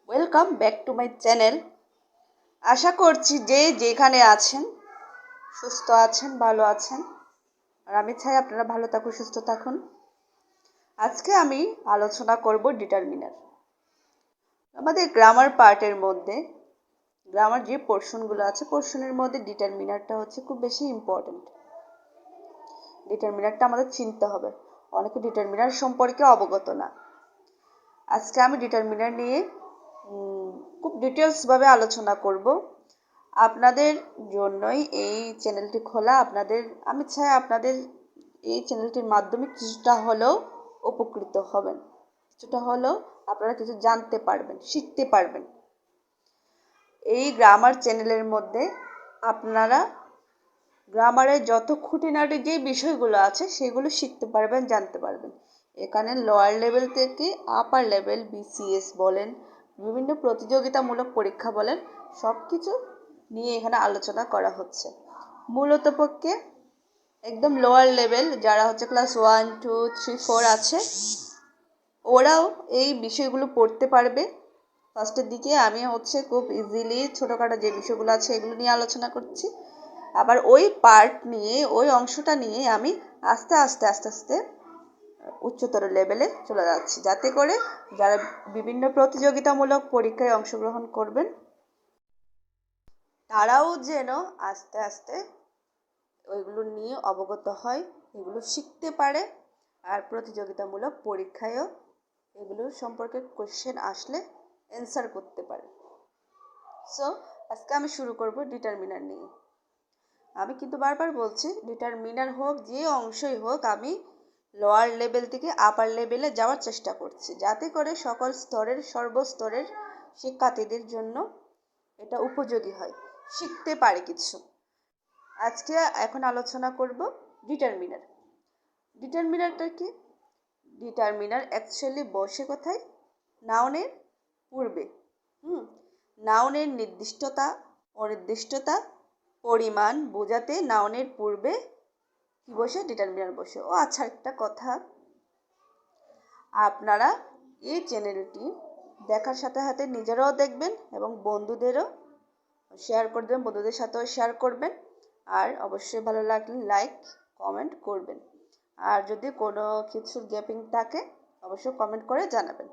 Welcome back to my channel. আশা করছি যে যেখানে আছেন সুস্থ আছেন, ভালো আছেন। আর আমি চাই আপনারা ভালো থাকুন, সুস্থ থাকুন। আজকে আমি আলোচনা করব ডিটারমিনার। আমাদের গ্রামার পার্টের মধ্যে গ্রামার যে পোর্শনগুলো আছে, পোর্শনের মধ্যে ডিটারমিনারটা হচ্ছে খুব বেশি ইম্পর্ট্যান্ট। ডিটারমিনারটা আমাদের চিনতে হবে। অনেকে ডিটারমিনার সম্পর্কে অবগত না। আজকে আমি ডিটারমিনার নিয়ে খুব ডিটেলসভাবে আলোচনা করব। আপনাদের জন্যই এই চ্যানেলটি খোলা। আমি চাই আপনাদের এই চ্যানেলটির মাধ্যমে কিছুটা হলেও উপকৃত হবেন, কিছুটা হলেও আপনারা কিছু জানতে পারবেন, শিখতে পারবেন। এই গ্রামার চ্যানেলের মধ্যে আপনারা গ্রামারের যত খুঁটিনাটি যে বিষয়গুলো আছে সেগুলো শিখতে পারবেন, জানতে পারবেন। এখানে লোয়ার লেভেল থেকে আপার লেভেল, বিসিএস বলেন, বিভিন্ন প্রতিযোগিতামূলক পরীক্ষা বলেন, সব কিছু নিয়ে এখানে আলোচনা করা হচ্ছে। মূলত পক্ষে একদম লোয়ার লেভেল যারা হচ্ছে ক্লাস 1, 2, 3, 4 আছে, ওরাও এই বিষয়গুলো পড়তে পারবে। ফার্স্টের দিকে আমি হচ্ছে খুব ইজিলি ছোটোখাটো যে বিষয়গুলো আছে এগুলো নিয়ে আলোচনা করছি। আবার ওই পার্ট নিয়ে, ওই অংশটা নিয়ে আমি আস্তে আস্তে উচ্চতর লেভেলে চলে যাচ্ছি, যাতে করে যারা বিভিন্ন প্রতিযোগিতামূলক পরীক্ষায় অংশগ্রহণ করবেন তারাও যেন আস্তে আস্তে ওইগুলো নিয়ে অবগত হয়, এগুলো শিখতে পারে, আর প্রতিযোগিতামূলক পরীক্ষায়ও এগুলো সম্পর্কে কোশ্চেন আসলে অ্যান্সার করতে পারে। সো আজকে আমি শুরু করব ডিটারমিনার নিয়ে। আমি কিন্তু বারবার বলছি, ডিটারমিনার হোক, যে অংশই হোক, আমি লোয়ার লেভেল থেকে আপার লেভেলে যাওয়ার চেষ্টা করছি, যাতে করে সকল স্তরের, সর্বস্তরের শিক্ষার্থীদের জন্য এটা উপযোগী হয়, শিখতে পারে কিছু। আজকে এখন আলোচনা করব ডিটারমিনার। ডিটারমিনারটা কি? ডিটারমিনার অ্যাকচুয়ালি বসে কোথায়? নাউনের পূর্বে। নাউনের নির্দিষ্টতা, অনির্দিষ্টতা, পরিমাণ বোঝাতে নাউনের পূর্বে কি বসে? ডিটারমিনার বসে। ও আচ্ছা, একটা কথা, আপনারা এই চ্যানেলটি দেখার সাথে সাথে নিজেরাও দেখবেন এবং বন্ধুদেরও শেয়ার করে দেবেন, বন্ধুদের সাথেও শেয়ার করবেন। আর অবশ্যই ভালো লাগলে লাইক, কমেন্ট করবেন। আর যদি কোনো কিছুর গ্যাপিং থাকে অবশ্যই কমেন্ট করে জানাবেন,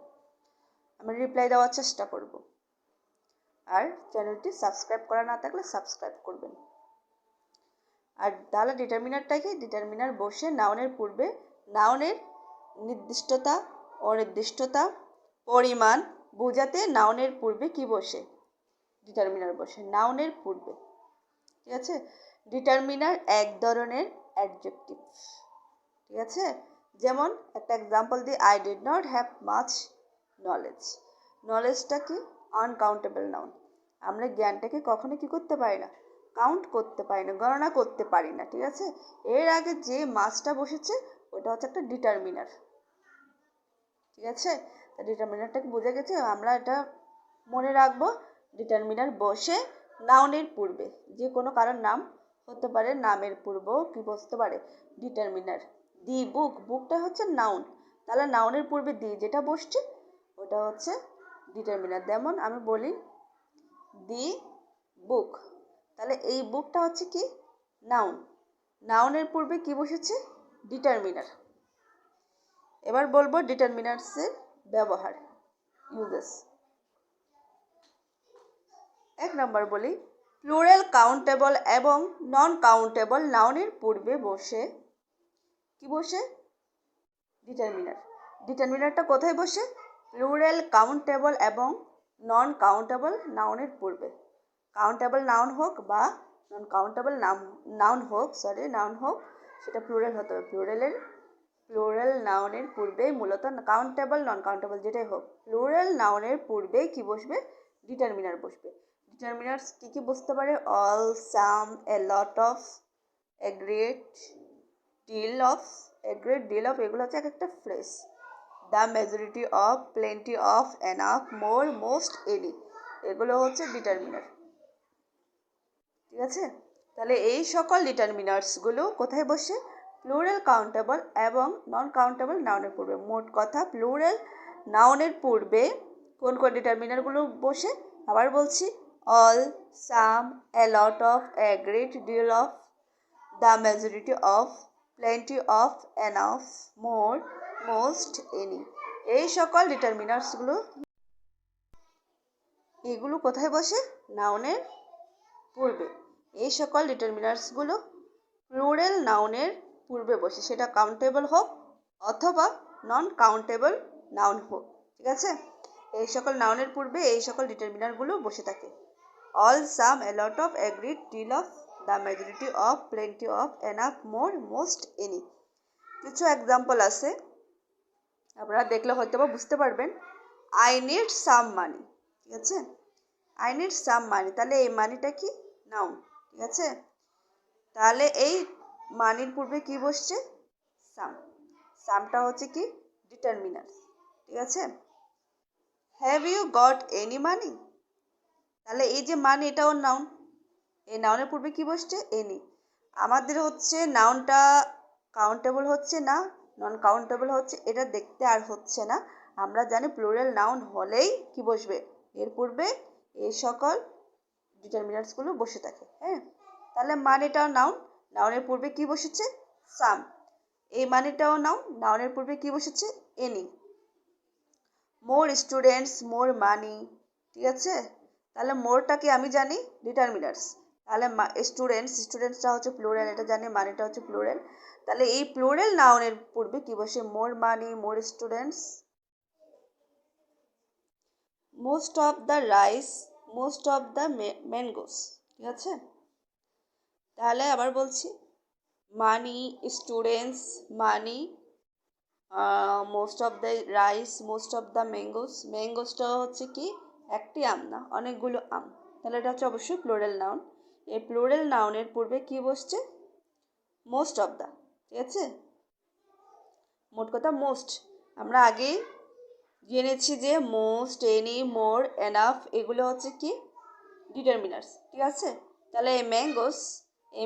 আমি রিপ্লাই দেওয়ার চেষ্টা করব। আর চ্যানেলটি সাবস্ক্রাইব করা না থাকলে সাবস্ক্রাইব করবেন। আর তাহলে ডিটারমিনারটা কি? ডিটারমিনার বসে নাউনের পূর্বে। নাউনের নির্দিষ্টতা, অনির্দিষ্টতা, পরিমাণ বোঝাতে নাউনের পূর্বে কি বসে? ডিটারমিনার বসে নাউনের পূর্বে। ঠিক আছে? ডিটারমিনার এক ধরনের অ্যাডজেক্টিভ। ঠিক আছে? যেমন একটা এক্সাম্পল দিই, I did not have much knowledge. নলেজটা কি? Uncountable noun. আমরা জ্ঞানটাকে কখনো কি করতে পারি না? কাউন্ট করতে পারি না, গণনা করতে পারি না। ঠিক আছে? এর আগে যে মাছটা বসেছে ওটা হচ্ছে একটা ডিটারমিনার। ঠিক আছে? তা ডিটারমিনারটাকে বোঝা গেছে, আমরা এটা মনে রাখবো। ডিটারমিনার বসে নাউনের পূর্বে, যে কোনো কারোর নাম হতে পারে, নামের পূর্বেও কি বসতে পারে? ডিটারমিনার। দি বুক, বুকটা হচ্ছে নাউন, তাহলে নাউনের পূর্বে দি যেটা বসছে ওটা হচ্ছে ডিটারমিনার। যেমন আমি বলি দি বুক, তাহলে এই বুকটা হচ্ছে কি? নাউন। নাউনের পূর্বে কি বসেছে? ডিটারমিনার। এবার বলবো ডিটারমিনার্সের ব্যবহার, ইউজেস। 1 নম্বর বলি, প্লুরাল কাউন্টেবল এবং নন কাউন্টেবল নাউনের পূর্বে বসে কি বসে? ডিটারমিনার। ডিটারমিনারটা কোথায় বসে? প্লুরাল কাউন্টেবল এবং নন কাউন্টেবল নাউনের পূর্বে। কাউন্টেবল নাউন হোক বা নন কাউন্টেবল নাউন হোক, সেটা প্লুরাল হতে হবে। প্লুরাল নাউনের পূর্বে মূলত কাউন্টেবল, নন কাউন্টেবল যেটাই হোক, প্লুরাল নাউনের পূর্বে কি বসবে? ডিটারমিনার বসবে। ডিটারমিনার্স কী বসতে পারে? All, some, a lot of, a great deal of, এগুলো হচ্ছে এক একটা phrase. The majority of, plenty of, enough, more, most, any, এগুলো হচ্ছে ডিটারমিনার। ঠিক আছে? তাহলে এই সকল ডিটারমিনার্সগুলো কোথায় বসে? প্লুরাল কাউন্টেবল এবং নন কাউন্টেবল নাউনের পূর্বে। মোট কথা, প্লুরাল নাউনের পূর্বে কোন কোন ডিটারমিনারগুলো বসে আবার বলছি, all, some, a lot of, a great deal of, the majority of, plenty of, enough, more, most, any. এই সকল ডিটারমিনার্সগুলো এগুলো কোথায় বসে? নাউনের পূর্বে। এই সকল ডিটারমিনার্সগুলো প্লুরাল নাউনের পূর্বে বসে, সেটা কাউন্টেবল হোক অথবা নন কাউন্টেবল নাউন হোক। ঠিক আছে, এই সকল নাউনের পূর্বে এই সকল ডিটারমিনারগুলো বসে থাকে। All, some, a lot of, a great deal of, the majority of, plenty of, enough, more, most, any. কিছু এক্সাম্পল আছে, আপনারা দেখলে হয়তো বা বুঝতে পারবেন। I need some money. ঠিক আছে, আই নিড সাম মানি, তাহলে এই মানিটা কি? নাউন। ঠিক আছে, তাহলে এই মানির পূর্বে কি বসছে? সাম। সামটা হচ্ছে কি? ডিটারমিনার। ঠিক আছে, have you got any money, তাহলে এই যে মানি এটাও নাউন। এই নাউনের পূর্বে কি বসছে? এনি। আমাদের হচ্ছে নাউনটা কাউন্টেবল হচ্ছে না নন কাউন্টেবল হচ্ছে এটা দেখতে আর হচ্ছে না। আমরা জানি প্লুরাল নাউন হলেই কি বসবে? এর পূর্বে এই সকল ডিটারমিনার্সগুলো বসে থাকে। হ্যাঁ, তাহলে মানিটাও নাউন, নাউনের পূর্বে কি বসেছে? সাম। এই মানিটাও নাউন, নাউনের পূর্বে কি বসেছে? এনি। মোর স্টুডেন্টস, মোর মানি। ঠিক আছে, তাহলে মোরটাকে আমি জানি ডিটারমিনার্স, তাহলে স্টুডেন্টসটা হচ্ছে প্লুরাল, এটা জানি, মানিটা হচ্ছে প্লুরাল। তাহলে এই প্লুরাল নাউনের পূর্বে কি বসে? More money, more students. Most of the rice, most of the mangoes. ঠিক আছে, তাহলে আবার বলছি, money, students, money, most of the rice, most of the mangoes. ম্যাঙ্গোসটা হচ্ছে কি? একটি আম না, অনেকগুলো আম, তাহলে এটা হচ্ছে অবশ্যই প্লুরাল নাউন। এই প্লুরাল নাউনের পূর্বে কি বসছে? Most of the. ঠিক আছে, মোট কথা মোস্ট। আমরা আগেই জেনেছি যে মোস্ট, এনি, মোর, এনাফ এগুলো হচ্ছে কি? ডিটারমিনার্স। ঠিক আছে, তাহলে এই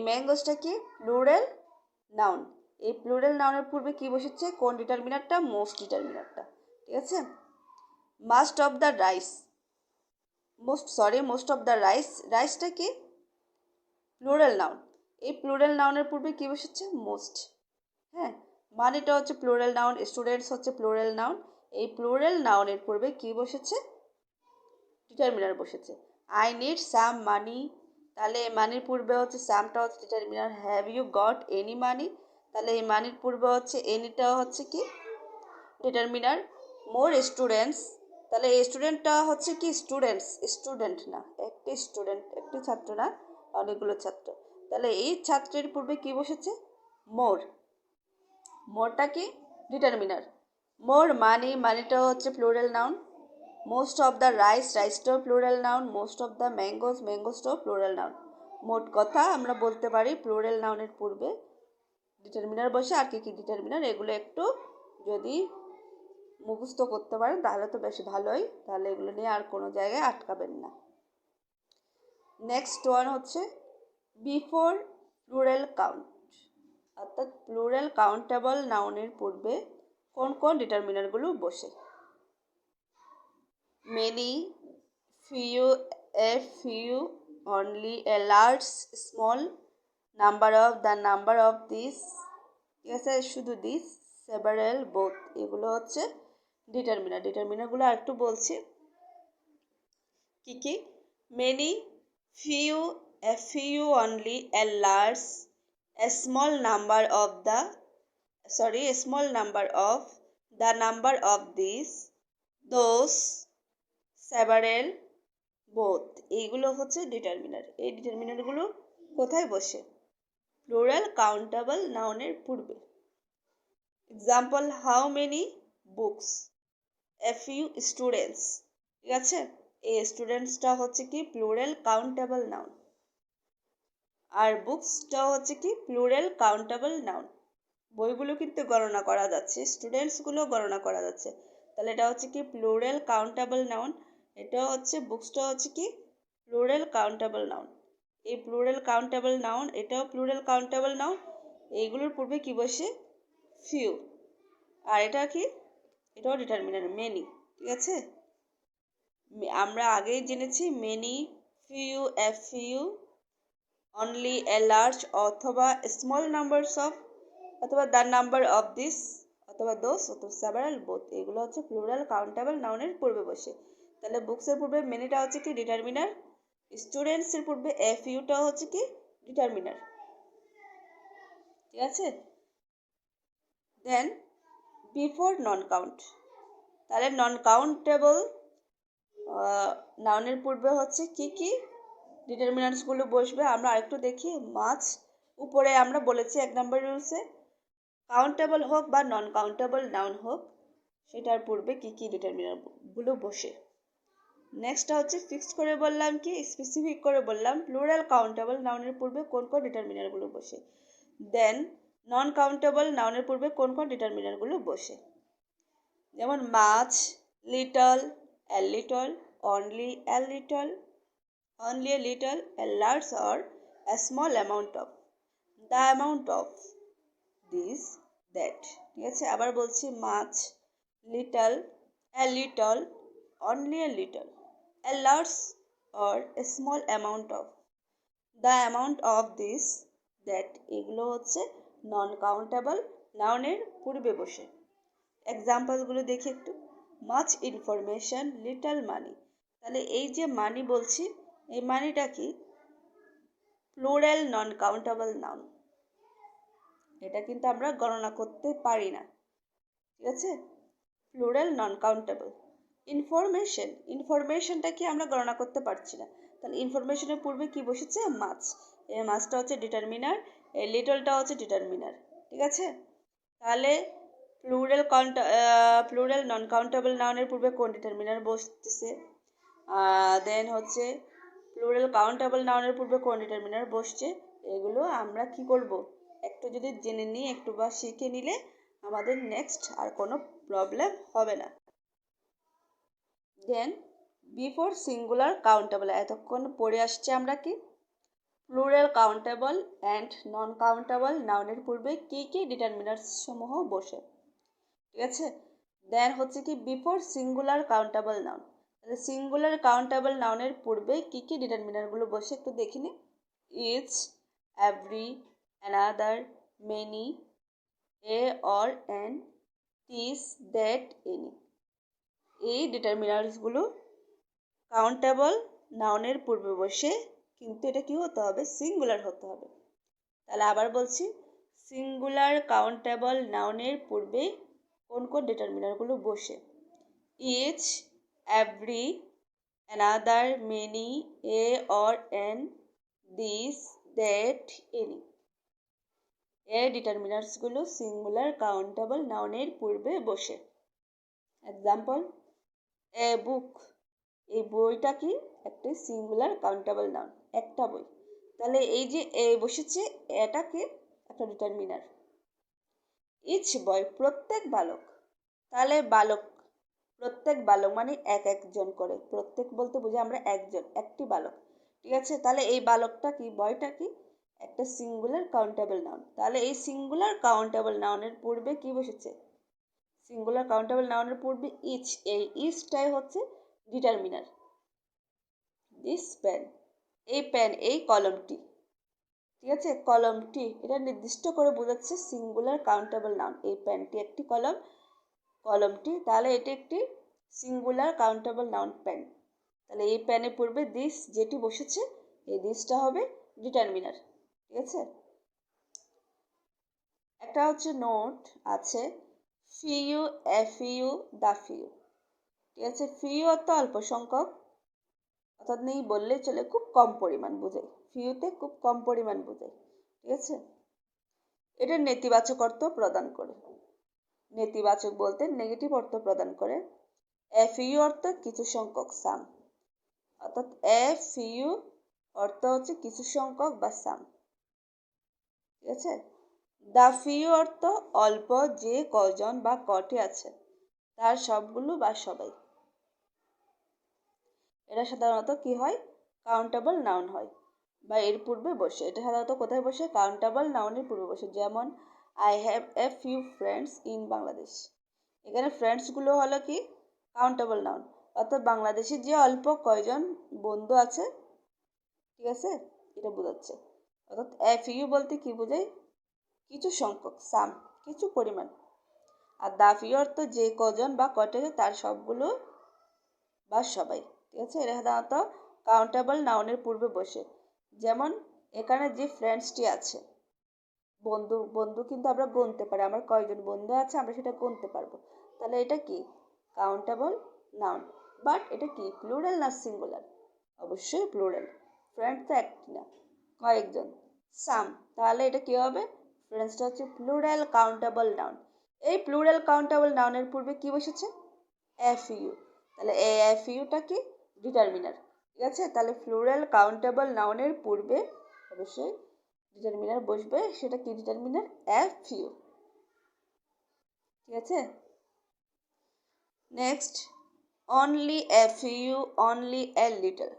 ম্যাঙ্গোসটা কি? Plural noun. এই প্লুরাল নাউনের পূর্বে কি বসেছে? কোন ডিটারমিনারটা? মোস্ট ডিটারমিনারটা। ঠিক আছে, must of the rice, most of the rice, রাইসটা কি? Plural noun. এই প্লুরাল নাউনের পূর্বে কি বসেছে? মোস্ট। হ্যাঁ, মানিটা হচ্ছে প্লুরাল নাউন, স্টুডেন্টস হচ্ছে প্লুরাল নাউন। এই প্লুরাল নাউনের পূর্বে কি বসেছে? ডিটারমিনার বসেছে। আই নিড সাম মানি, তাহলে এই মানির পূর্বে হচ্ছে সামটা হচ্ছে determiner. Have you got any money, তাহলে এই মানির পূর্বে হচ্ছে এনিটা হচ্ছে কি? ডিটারমিনার। মোর স্টুডেন্টস, তাহলে এই স্টুডেন্টটা হচ্ছে কি? স্টুডেন্ট না, একটি ছাত্র না, অনেকগুলো ছাত্র। তাহলে এই ছাত্রের পূর্বে কি বসেছে? মোর। মোরটা কি? ডিটারমিনার। মোর মানি, মানিটা হচ্ছে plural noun. Most of the রাইসটাও plural noun. Most of the ম্যাঙ্গোসটাও প্লুরাল নাউন। মোট কথা আমরা বলতে পারি প্লুরাল নাউনের পূর্বে ডিটারমিনার বসে। আর কি কি ডিটারমিনার এগুলো একটু যদি মুখস্থ করতে পারেন তাহলে তো বেশ ভালোই, তাহলে এগুলো নিয়ে আর কোনো জায়গায় আটকাবেন না। নেক্সট ওয়ান হচ্ছে বিফোর প্লুরাল কাউন্ট, অর্থাৎ প্লুরাল কাউন্টেবল নাউনের পূর্বে কোন কোন ডিটারমিনারগুলো বসে? Many, few, a few, only, a large, small, number of, the number of this. ঠিক আছে, শুধু দিস, সেভারেল, বোথ, এগুলো হচ্ছে ডিটারমিনারগুলো আর একটু বলছি কি কি। Many, few, a few only, a large, a small number of the number of this, those, several, both, এইগুলো হচ্ছে ডিটারমিনার। এই ডিটারমিনারগুলো কোথায় বসে? প্লুরাল কাউন্টেবল নাউনের পূর্বে। Example, how many books, a few students. ঠিক আছে, এই স্টুডেন্টসটা হচ্ছে কি? Plural countable noun. আর বুকসটা হচ্ছে কি? Plural countable noun. বইগুলো কিন্তু গণনা করা যাচ্ছে, স্টুডেন্টসগুলো গণনা করা যাচ্ছে, তাহলে এটা হচ্ছে কি? Plural countable noun. এটা হচ্ছে বুকসটা হচ্ছে কি? Plural countable noun. এই প্লুরাল কাউন্টেবল নাউন, এটাও প্লুরাল কাউন্টেবল নাউন। এইগুলোর পূর্বে কি বসে? ফিউ। আর এটা কি? এটাও ডিটারমিনার, মেনি। ঠিক আছে, আমরা আগেই জেনেছি many, few, few, only, a large অথবা স্মল নাম্বারস অফ অথবা দ্য নাম্বার অফ দিস অথবা দোস অথবা সেভারাল বোথ, এগুলো হচ্ছে প্লুরাল কাউন্টেবল নাউনের পূর্বে বসে। তাহলে বুকসের পূর্বে মেনিটা হচ্ছে কি ডিটারমিনার, স্টুডেন্টসের পূর্বে ফিউটা হচ্ছে কি ডিটারমিনার। ঠিক আছে, দেন বিফোর নন কাউন্ট, তাহলে নন কাউন্টেবল নাউনের পূর্বে হচ্ছে কি কি ডিটারমিনান্টসগুলো বসবে আমরা আরেকটু দেখি। মাছ উপরে আমরা বলেছি 1 নম্বর রুলসে, কাউন্টেবল হোক বা নন কাউন্টেবল নাউন হোক সেটার পূর্বে কি কি ডিটারমিনারগুলো বসে। নেক্সটটা হচ্ছে ফিক্সড করে বললাম কি স্পেসিফিক করে বললাম প্লুরাল কাউন্টেবল নাউনের পূর্বে কোন কোন ডিটারমিনারগুলো বসে। দেন নন কাউন্টেবল নাউনের পূর্বে কোন কোন ডিটারমিনারগুলো বসে, যেমন much, little, a little, only, a little, only a little, a large or a small amount of, the amount of, this, that। ঠিক আছে, আবার বলছি মাছ, little, a little, only a little, a large or a small amount of, the amount of this, that, এগুলো হচ্ছে non countable নাউনের পূর্বে বসে। এক্সাম্পলগুলো দেখি একটু। মাচ ইনফরমেশন, লিটল মানি, তাহলে এই যে মানি বলছি এই মানিটা কি প্লুরাল নন কাউন্টেবল নাউন, এটা কিন্তু আমরা গণনা করতে পারি না। ঠিক আছে, প্লুরাল নন কাউন্টেবল। ইনফরমেশন, ইনফরমেশনটা কি আমরা গণনা করতে পারছি না, তাহলে ইনফরমেশনের পূর্বে কি বসেছে মাছ, এই মাছটা হচ্ছে ডিটারমিনার, এই লিটলটা হচ্ছে ডিটারমিনার। ঠিক আছে, তাহলে প্লুরাল নন কাউন্টেবল নাউনের পূর্বে কোন ডিটারমিনার বসতেছে, দেন হচ্ছে প্লুরাল কাউন্টেবল নাউনের পূর্বে কোন ডিটারমিনার বসছে, এগুলো আমরা কি করব একটু যদি জেনে নিই একটু বা শিখে নিলে আমাদের নেক্সট আর কোনো প্রবলেম হবে না। দেন বিফোর সিঙ্গুলার কাউন্টেবল, এতক্ষণ পড়ে আসছে আমরা কি plural countable and non countable নাউনের পূর্বে কি কি ডিটারমিনার্স সমূহ বসে। ঠিক আছে, দেন হচ্ছে কি বিফোর সিঙ্গুলার কাউন্টেবল নাউন, তাহলে সিঙ্গুলার কাউন্টেবল নাউনের পূর্বে কি কি ডিটারমিনারগুলো বসে একটু দেখে নিই। Each, every, another, many, a or an, this, that, any, এই ডিটারমিনারসগুলো কাউন্টেবল নাউনের পূর্বে বসে, কিন্তু এটা কি হতে হবে সিঙ্গুলার হতে হবে। তাহলে আবার বলছি, সিঙ্গুলার কাউন্টেবল নাউনের পূর্বে কোন কোন ডিটারমিনারগুলো বসে। Each, every, another, many, a or an, this, that, any, এই ডিটারমিনার্সগুলো সিঙ্গুলার কাউন্টেবল নাউনের পূর্বে বসে। এক্সাম্পল, এ বুক, এই বইটা কি একটা সিঙ্গুলার কাউন্টেবল নাউন, একটা বই, তাহলে এই যে এ বসেছে এটা কি একটা ডিটারমিনার। ইচ বয়, প্রত্যেক বালক, তাহলে বালক, প্রত্যেক বালক মানে এক একজন করে, প্রত্যেক বলতে বুঝি আমরা একজন, একটি বালক। ঠিক আছে, তাহলে এই বালকটা কি বয়টা কি একটা সিঙ্গুলার কাউন্টেবল নাউন, তাহলে এই সিঙ্গুলার কাউন্টেবল নাউনের পূর্বে কি বসেছে সিঙ্গুলার কাউন্টেবল নাউনের পূর্বে ইচ, এই ইচটাই হচ্ছে ডিটারমিনার। দিস পেন, এই পেন, এই কলমটি। ঠিক আছে, কলমটি এটা নির্দিষ্ট করে বোঝাচ্ছে সিঙ্গুলার কাউন্টেবল নাউন, এই পেনটি একটি কলম, কলমটি, তাহলে এটি একটি সিঙ্গুলার কাউন্টেবল নাউন পেন। তাহলে এই পেনের পূর্বে দিস যেটি বসেছে এই দিসটা হবে ডিটারমিনার। ঠিক আছে, একটা হচ্ছে নোট আছে ফিউ, এফিউ, দা ফিউ। ঠিক আছে, ফিউ অর্থ অল্প সংখ্যক, অর্থাৎ নেই বললেই চলে, খুব কম পরিমাণ বোঝায়, ফিউতে খুব কম পরিমাণ বোঝায়। ঠিক আছে, এটা নেতিবাচক অর্থ প্রদান করে, নেতিবাচক বলতে নেগেটিভ অর্থ প্রদান করে। এ ফিউ অর্থ কিছু সংখ্যক, সাম, অর্থাৎ এ ফিউ অর্থ হচ্ছে কিছু সংখ্যক বা সাম। ঠিক আছে, দা ফিউ অর্থ অল্প, যে কজন বা কটি আছে তার সবগুলো বা সবাই। এটা সাধারণত কি হয় কাউন্টেবল নাউন হয় বা এর পূর্বে বসে, এটা সাধারণত কোথায় বসে কাউন্টেবল নাউনের পূর্বে বসে। যেমন I have a few friends in Bangladesh, এখানে ফ্রেন্ডসগুলো হলো কি কাউন্টেবল নাউন, অর্থাৎ বাংলাদেশে যে অল্প কয়জন বন্ধু আছে, ঠিক আছে, এটা বোঝাচ্ছে। অর্থাৎ এ ফিউ বলতে কি বোঝায়? কিছু সংখ্যক, সাম, কিছু পরিমাণ। আর দা ফিউ অর্থ যে কজন বা কয়টা তার সবগুলো বা সবাই, ঠিক আছে। এটা সাধারণত কাউন্টেবল নাউনের পূর্বে বসে। যেমন এখানে যে ফ্রেন্ডসটি আছে, বন্ধু, বন্ধু কিন্তু আমরা গুনতে পারি, আমার কয়জন বন্ধু আছে আমরা সেটা গুনতে পারবো। তাহলে এটা কি? Countable noun. বাট এটা কি প্লুরাল না সিঙ্গুলার? অবশ্যই প্লুরাল। ফ্রেন্ড তো একটি না, কয়েকজন, সাম। তাহলে এটা কি হবে? ফ্রেন্ডসটা হচ্ছে প্লুরাল কাউন্টেবল নাউন। এই প্লুরাল কাউন্টেবল নাউনের পূর্বে কি বসেছে? এফইউ। তাহলে এই এফইউটা কি? ডিটারমিনার, ঠিক আছে। তাহলে প্লুরাল কাউন্টেবল নাউনের পূর্বে অবশ্যই ডিটারমিনার বসবে। সেটা কি ডিটারমিনার? এফইউ, ঠিক আছে। Next, only a few, only a little.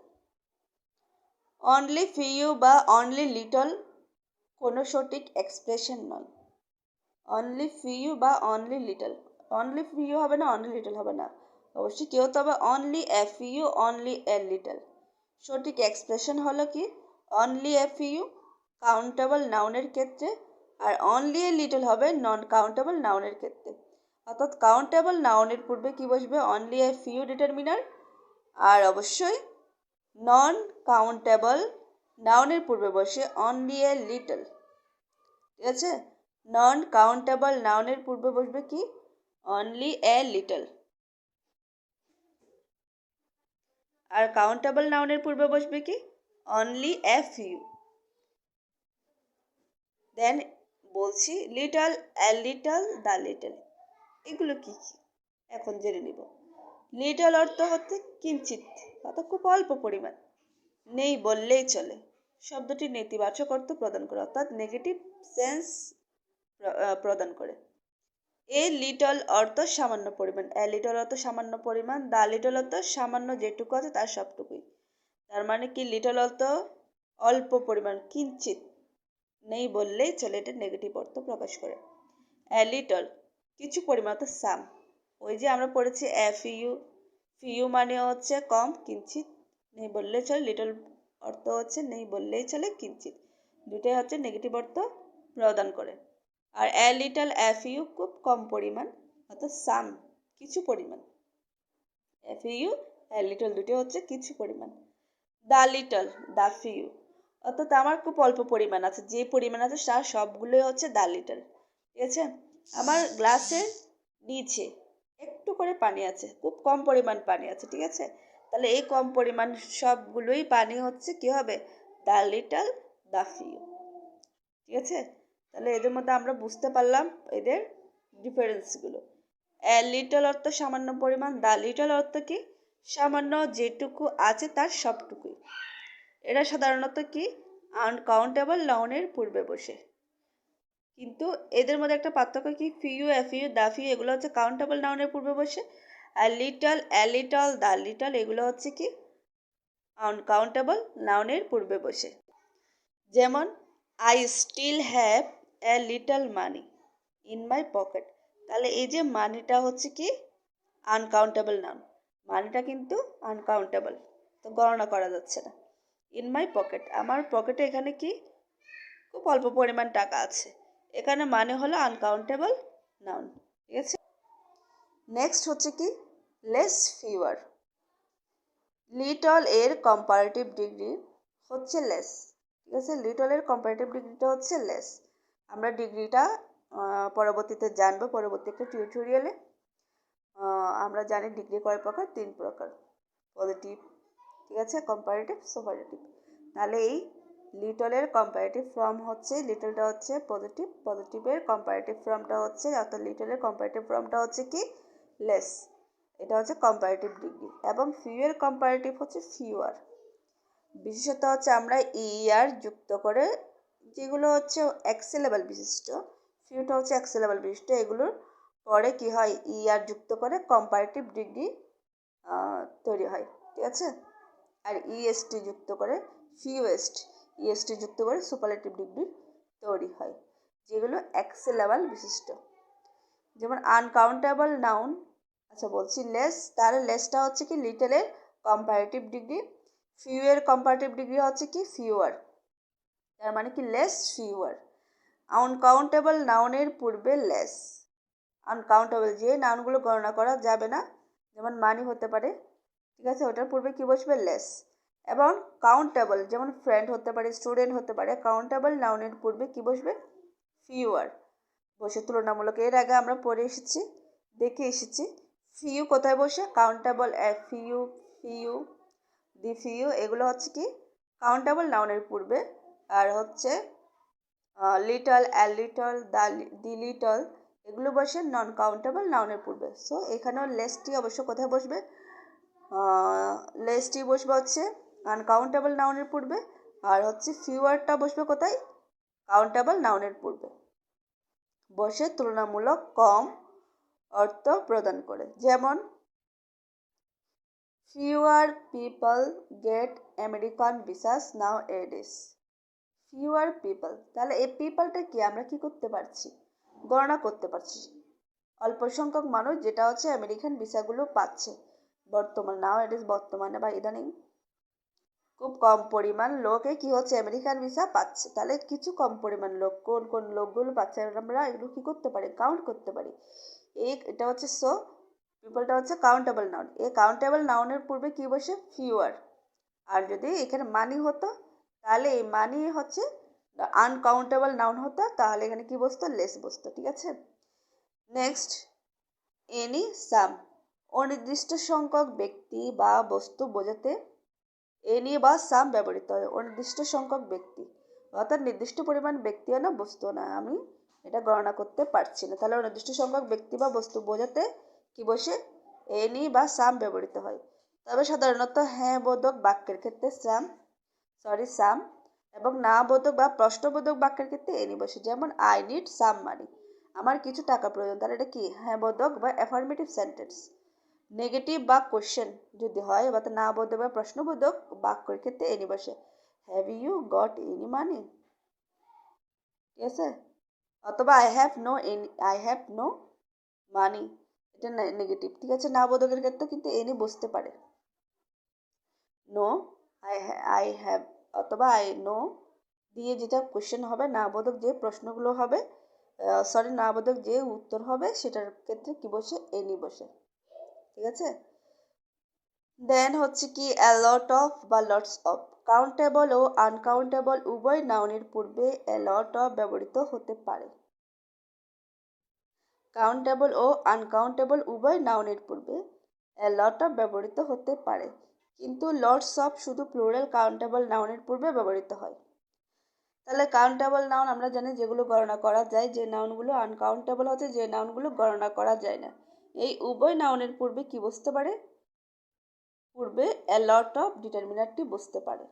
Only few বা অনলি লিটল কোনো সঠিক এক্সপ্রেশন নয়। অনলি ফিউ বা অনলি লিটল, অনলি ফিউ হবে না, অনলি লিটল হবে না, অবশ্যই কি হতে হবে? Only a few, only a little. সঠিক এক্সপ্রেশন হলো কি? অনলি এ ফিউ কাউন্টেবল নাউনের ক্ষেত্রে, আর অনলি এ লিটল হবে নন কাউন্টেবল নাউনের ক্ষেত্রে। অর্থাৎ কাউন্টেবল নাউনের পূর্বে কি বসবে? অনলি এ ফিউ ডিটারমিনার, আর অবশ্যই নন কাউন্টেবল নাউনের পূর্বে বসে অনলি এ লিটল, ঠিক আছে। নন কাউন্টেবল নাউনের পূর্বে বসবে কি? Only a little. আর কাউন্টেবল নাউনের পূর্বে বসবে কি? Only a few. দেন বলছি little, a little, the little, এগুলো কি কি এখন জেনে নিব। লিটল অর্থ হচ্ছে কিঞ্চিত, অর্থাৎ খুব অল্প পরিমাণ, নেই বললেই চলে। শব্দটি নেতিবাচক অর্থ প্রদান করে, অর্থাৎ নেগেটিভ সেন্স প্রদান করে। এ লিটল অর্থ সামান্য পরিমাণ, এ লিটল অর্থ সামান্য পরিমাণ, দ্য লিটল অর্থ সামান্য যেটুকু আছে তার সবটুকুই। তার মানে কি? লিটল অর্থ অল্প পরিমাণ, কিঞ্চিত, নেই বললেই চলে, এটা নেগেটিভ অর্থ প্রকাশ করে। এ লিটল কিছু পরিমাণ, অর্থাৎ সাম। ওই যে আমরা পড়েছি এ ফিউ, ফিউ মানে হচ্ছে কম, কিঞ্চিত, নেই বললেই চলে। লিটল অর্থ হচ্ছে নেই বললেই চলে, কিঞ্চিত, দুটাই হচ্ছে নেগেটিভ অর্থ প্রদান করে। আর এ লিটল, এ ফিউ খুব কম পরিমাণ, অর্থাৎ সাম, কিছু পরিমাণ। এ ফিউ, এ লিটল দুটো হচ্ছে কিছু পরিমাণ। দ্য লিটল, দ্য ফিউ অর্থাৎ আমার খুব অল্প পরিমাণ আছে, যে পরিমাণ আছে তার সবগুলোই হচ্ছে দ্য লিটল, ঠিক আছে। আমার গ্লাসের নিচে একটু করে পানি আছে, খুব কম পরিমাণ পানি আছে, ঠিক আছে। তাহলে এই কম পরিমাণ সবগুলোই পানি হচ্ছে কি হবে? দ্য লিটল, দ্য ফিউ, ঠিক আছে। তাহলে এদের মধ্যে আমরা বুঝতে পারলাম এদের ডিফারেন্সগুলো। এ লিটল অর্থ সামান্য পরিমাণ, দ্য লিটল অর্থ কি? সামান্য যেটুকু আছে তার সবটুকুই। এরা সাধারণত কি? আনকাউন্টেবল নাউনের পূর্বে বসে। কিন্তু এদের মধ্যে একটা পার্থক্য কি? Few, a few, the few এগুলো হচ্ছে কাউন্টেবল নাউনের পূর্বে বসে, আর little, a little, the little এগুলো হচ্ছে কি? আনকাউন্টেবল নাউনের পূর্বে বসে। যেমন I still have a little money in my pocket. তাহলে এই যে মানিটা হচ্ছে কি? আনকাউন্টেবল নাউন, মানিটা কিন্তু আনকাউন্টেবল, তো গণনা করা যাচ্ছে না। ইন মাই পকেট, আমার পকেটে এখানে কি? খুব অল্প পরিমাণ টাকা আছে, এখানে মানে হলো আনকাউন্টেবল নাউন, ঠিক আছে। নেক্সট হচ্ছে কি? Less fewer. লিটল এর কম্পারেটিভ ডিগ্রি হচ্ছে লেস, ঠিক আছে। লিটল এর কম্পারেটিভ ডিগ্রিটা হচ্ছে লেস। আমরা ডিগ্রিটা পরবর্তীতে জানবো, পরবর্তী একটা টিউটোরিয়ালে। আমরা জানি ডিগ্রি কয় প্রকার? 3 প্রকার। পজিটিভ, ঠিক আছে, কম্পারেটিভ, সুপারলেটিভ। তাহলে এই লিটলের কম্পারেটিভ ফর্ম হচ্ছে, লিটলটা হচ্ছে পজিটিভ, পজিটিভের কম্পারেটিভ ফর্মটা হচ্ছে, অর্থাৎ লিটলের কম্পারেটিভ ফর্মটা হচ্ছে কি? লেস। এটা হচ্ছে কম্পারেটিভ ডিগ্রি। এবং ফিউয়ের কম্পারেটিভ হচ্ছে ফিউয়ার। বিশেষত হচ্ছে আমরা ইয়ার যুক্ত করে, যেগুলো হচ্ছে এক্সেলেবল বিশিষ্ট, ফিউটা হচ্ছে এক্সেলেবল বিশিষ্ট, এগুলোর পরে কি হয়? ইয়ার যুক্ত করে কম্পারেটিভ ডিগ্রি তৈরি হয়, ঠিক আছে। আর ইএসটি যুক্ত করে ফিউয়েস্ট, ইএসটি যুক্ত করে সুপারলেটিভ ডিগ্রি তৈরি হয়, যেগুলো এক্সেলেবল বিশিষ্ট। যেমন আনকাউন্টেবল নাউন আচ্ছা বলছি লেস, তাহলে লেসটা হচ্ছে কি লিটলের কম্পারেটিভ ডিগ্রি, ফিউ এর কম্পারেটিভ ডিগ্রি হচ্ছে কি ফিউয়ার, তার মানে কি লেস ফিউয়ার। আনকাউন্টেবল নাউনের পূর্বে লেস, আনকাউন্টেবল যে নাউনগুলো গণনা করা যাবে না, যেমন মানি হতে পারে, ঠিক আছে, ওটার পূর্বে কি বসবে লেস। এবং কাউন্টেবল যেমন ফ্রেন্ড হতে পারে, স্টুডেন্ট হতে পারে, কাউন্টেবল নাউনের পূর্বে কি বসবে ফিউয়ার বসে, তুলনামূলক। এর আগে আমরা পড়ে এসেছি, দেখে এসেছি ফিউ কোথায় বসে, কাউন্টেবল, ফিউ, ফিউ, দি ফিউ, এগুলো হচ্ছে কি কাউন্টেবল নাউনের পূর্বে। আর হচ্ছে লিটল, লিটল, দি লিটল, এগুলো বসে নন কাউন্টেবল নাউনের পূর্বে। সো এখানেও লেসটি অবশ্য কোথায় বসবে, লেসটি বসবে হচ্ছে আনকাউন্টেবল নাউনের পূর্বে, আর হচ্ছে ফিউয়ারটা বসবে কোথায়, কাউন্টেবল নাউনের পূর্বে বসে, তুলনামূলক কম অর্থ প্রদান করে। যেমন fewer people get American visas nowadays, fewer people, তাহলে এই পিপলটা কি আমরা কি করতে পারছি, গণনা করতে পারছি, অল্প সংখ্যক মানুষ যেটা হচ্ছে আমেরিকান ভিসাগুলো পাচ্ছে বর্তমান, নাও এডিস বর্তমানে বা ইদানিং খুব কম পরিমাণ লোকে কি হচ্ছে আমেরিকান ভিসা পাচ্ছে। তাহলে কিছু কম পরিমাণ লোক, কোন কোন লোকগুলো পাচ্ছে আমরা এগুলো কি করতে পারি, কাউন্ট করতে পারি। এটা হচ্ছে সো পিপলটা হচ্ছে কাউন্টেবল নাউন, এই কাউন্টেবল নাউনের পূর্বে কি বসে ফিউয়ার। আর যদি এখানে মানি হতো তাহলে এই মানি হচ্ছে আনকাউন্টেবল নাউন হতো, তাহলে এখানে কি বসতো লেস বসতো, ঠিক আছে। নেক্সট, এনি সাম, অনির্দিষ্ট সংখ্যক ব্যক্তি বা বস্তু বোঝাতে এনি বা সাম ব্যবহৃত হয়। অনির্দিষ্ট সংখ্যক ব্যক্তি অর্থাৎ নির্দিষ্ট পরিমাণ ব্যক্তিও না বস্তুও না, আমি এটা গণনা করতে পারছি না, তাহলে অনির্দিষ্ট সংখ্যক ব্যক্তি বা বস্তু বোঝাতে কি বসে এনি বা সাম ব্যবহৃত হয়। তবে সাধারণত হ্যাঁ বোধক বাক্যের ক্ষেত্রে সাম এবং না বোধক বা প্রশ্নবোধক বাক্যের ক্ষেত্রে এনি বসে। যেমন আই নিড সাম মানি, আমার কিছু টাকা প্রয়োজন, তাহলে এটা কি হ্যাঁ বোধক বা অ্যাফার্মেটিভ সেন্টেন্স। নেগেটিভ বা কোশ্চেন যদি হয় বা না বোধক বা প্রশ্নবোধক বাক্যের ক্ষেত্রে এনি বসে। Have you got any money, ঠিক আছে, অথবা আই হ্যাভ নো মানি, এটা নেগেটিভ, ঠিক আছে। না বোধকের ক্ষেত্রে কিন্তু এনি বসতে পারে। নো, আই হ্যাভ অথবা আই নো দিয়ে যেটা কোশ্চেন হবে, না বোধক যে প্রশ্নগুলো হবে, না বোধক যে উত্তর হবে সেটার ক্ষেত্রে কি বসে এনি বসে, ঠিক আছে। দেন হচ্ছে কি অ্যালট অফ বা লটস অফ, কাউন্টেবল ও আনকাউন্টেবল উভয় নাউনের পূর্বে অ্যালট অফ ব্যবহৃত হতে পারে। কাউন্টেবল ও আনকাউন্টেবল উভয় নাউনের পূর্বে অ্যালট অফ ব্যবহৃত হতে পারে, কিন্তু লটস অফ শুধু প্লুরাল কাউন্টেবল নাউনের পূর্বে ব্যবহৃত হয়। তাহলে কাউন্টেবল নাউন আমরা জানি যেগুলো গণনা করা যায়, যে নাউনগুলো আনকাউন্টেবল হচ্ছে যে নাউনগুলো গণনা করা যায় না। এই উভয় নাউনের পূর্বে কি বসতে পারে, পূর্বে অ্যালট অফ ডিটারমিনারটি বসতে পারে,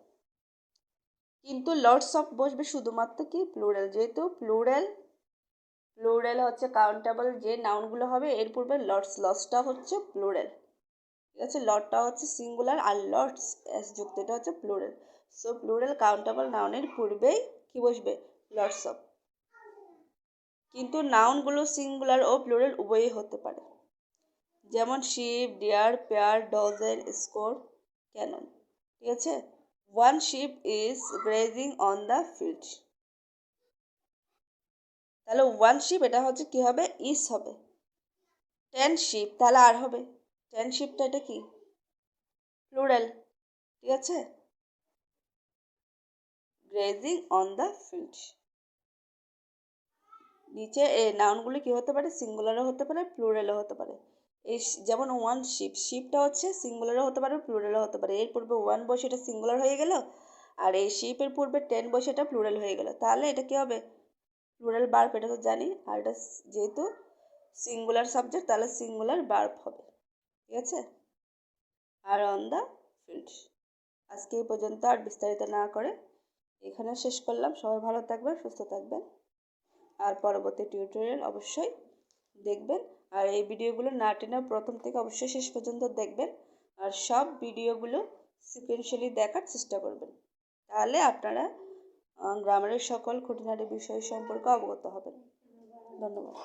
কিন্তু লটস অফ বসবে শুধুমাত্র কি প্লুরাল, যেহেতু প্লুরাল হচ্ছে কাউন্টেবল যে নাউনগুলো হবে এর পূর্বে লটসটা হচ্ছে প্লুরাল, ঠিক আছে, লটটা হচ্ছে সিঙ্গুলার আর লটস এস যুক্ত এটা হচ্ছে প্লুরাল। সো প্লুরাল কাউন্টেবল নাউনের পূর্বেই কি বসবে লটস অফ, কিন্তু নাউনগুলো সিঙ্গুলার ও প্লুরাল উভয়ই হতে পারে। যেমন sheep, deer, pair, dozen, score, cannon, ঠিক আছে। One sheep is grazing on the field, তাহলে ওয়ান শিপ এটা হচ্ছে কি হবে ইজ হবে। 10 শিপ তাহলে আর হবে 10 শিপটা এটা কি প্লুরাল, ঠিক আছে, গ্রেজিং অন দ্য ফিল্ড। নিচে এই নাউনগুলি কি হতে পারে সিঙ্গুলারও হতে পারে প্লুরালও হতে পারে। এই যেমন ওয়ান শিপটা হচ্ছে সিঙ্গুলারও হতে পারে প্লুরালও হতে পারে, এর পূর্বে ওয়ান বসে এটা সিঙ্গুলার হয়ে গেল, আর এই শিপের পূর্বে 10 বসে এটা প্লুরাল হয়ে গেল, তাহলে এটা কি হবে প্লুরাল বার্ব, এটা তো জানি। আর এটা যেহেতু সিঙ্গুলার সাবজেক্ট তাহলে সিঙ্গুলার বার্ব হবে, ঠিক আছে। আর অন দ্য ফিল্ড। আজকে এই পর্যন্ত, আর বিস্তারিত না করে এখানে শেষ করলাম। সবাই ভালো থাকবেন, সুস্থ থাকবেন, আর পরবর্তী টিউটোরিয়াল অবশ্যই দেখবেন। আর এই ভিডিওগুলো না টেনে প্রথম থেকে অবশ্যই শেষ পর্যন্ত দেখবেন, আর সব ভিডিওগুলো সিকোয়েন্সিয়ালি দেখার চেষ্টা করবেন, তাহলে আপনারা গ্রামারের সকল খুঁটিনাটি বিষয় সম্পর্কে অবগত হবেন। ধন্যবাদ।